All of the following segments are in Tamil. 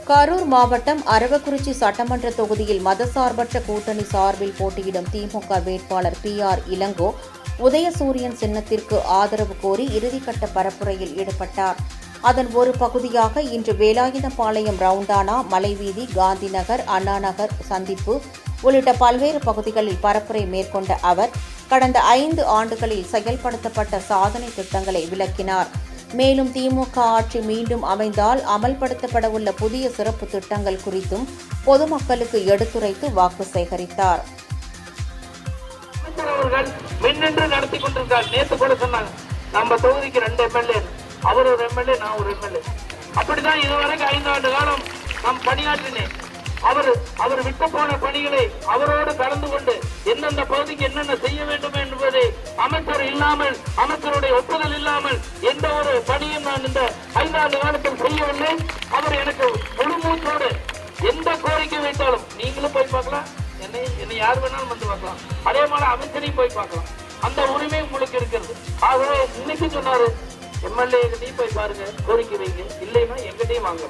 கரூர் மாவட்டம் அரவக்குறிச்சி சட்டமன்ற தொகுதியில் மதசார்பற்ற கூட்டணி சார்பில் போட்டியிடும் திமுக வேட்பாளர் PR இளங்கோ உதயசூரியன் சின்னத்திற்கு ஆதரவு கோரி இறுதிக்கட்ட பரப்புரையில் ஈடுபட்டார். அதன் ஒரு பகுதியாக இன்று வேலாயுதபாளையம் ரவுண்டானா, மலைவீதி, காந்திநகர், அண்ணாநகர் சந்திப்பு உள்ளிட்ட பல்வேறு பகுதிகளில் பரப்புரை மேற்கொண்ட அவர் கடந்த 5 ஆண்டுகளில் செயல்படுத்தப்பட்ட சாதனை திட்டங்களை விளக்கினார். மேலும் திமுக ஆட்சி மீண்டும் அமைந்தால் அமல்படுத்தப்படவுள்ள புதிய சிறப்பு திட்டங்கள் குறித்தும் பொதுமக்களுக்கு எடுத்துரைத்து வாக்கு சேகரித்தார். நடத்தி கொண்டிருக்கார். நேற்று கூட சொன்னாங்க, நம்ம தொகுதிக்கு 2 MLA, அவர் ஒரு MLA, நான் ஒரு MLA. அப்படிதான் இதுவரைக்கும் 5 ஆண்டு காலம் நாம் பணியாற்றினேன். அவர் விட்டு போன பணிகளை அவரோடு கலந்து கொண்டு எந்தெந்த பகுதிக்கு என்னென்ன செய்ய வேண்டும் என்பதை அமைச்சர் இல்லாமல், அமைச்சருடைய ஒப்புதல் இல்லாமல் எந்த ஒரு பணியும் நான் இந்த 5 ஆண்டு காலத்தில் செய்யவில்லை. அவர் எனக்கு முழு மூச்சோடு எந்த கோரிக்கை வைத்தாலும் நீங்களும் போய் பார்க்கலாம், என்னை யார் வேணாலும் வந்து பார்க்கலாம், அதே மாதிரி அமைச்சரையும் போய் பார்க்கலாம். அந்த உரிமை உங்களுக்கு இருக்கிறது. ஆகவே இன்னைக்கு சொன்னாரு, MLA நீ போய் பாருங்க, கோரிக்கை வைங்க, இல்லைன்னா எங்கிட்டையும் வாங்க.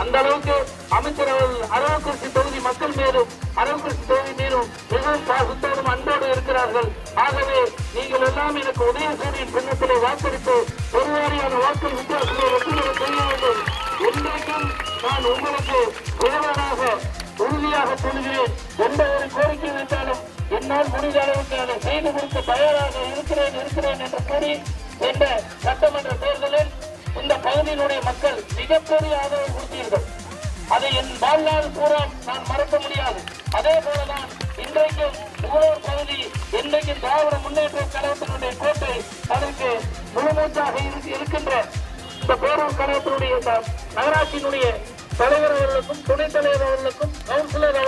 அந்த அளவுக்கு அமைச்சர் அவர்கள் அரவக்குறிச்சி தொகுதி மக்கள் மேலும், அரவக்குறிச்சி தொகுதி மேலும் மிகவும் பாசத்தோடும் அன்போடு இருக்கிறார்கள். ஆகவே நீங்கள் எல்லாம் எனக்கு உதயசூரியன் சின்னத்திலே வாக்களித்து ஒரு வாரியான வாக்கு வித்தியாசத்தை வெற்றியை செய்ய வேண்டும். என்றைக்கும் நான் உங்களுக்கு தேவையாக உறுதியாக சொல்கிறேன். எந்த ஒரு கோரிக்கை வைத்தாலும் என்னால் முடிந்த அளவுக்கு அதை செய்து கொடுக்க தயாராக இருக்கிறேன் என்று கூறி என்ற சட்டமன்ற தேர்தலில் இந்த பகுதியினுடைய மக்கள் மிகப்பெரிய ஆதரவு கொடுத்தீர்கள். அதை என் வாழ்நாள் பூரா நான் மறக்க முடியாது. அதே போலதான் இன்றைக்கும் ஊழல் பகுதி இன்றைக்கும் திராவிட முன்னேற்ற கழகத்தினுடைய கோட்டை அதற்கு முழுமூச்சாக இருக்கின்ற இந்த பேரூர் கழகத்தினுடைய நகராட்சியினுடைய தலைவர் அவர்களுக்கும், துணைத் தலைவர் அவர்களுக்கும், கவுன்சிலர்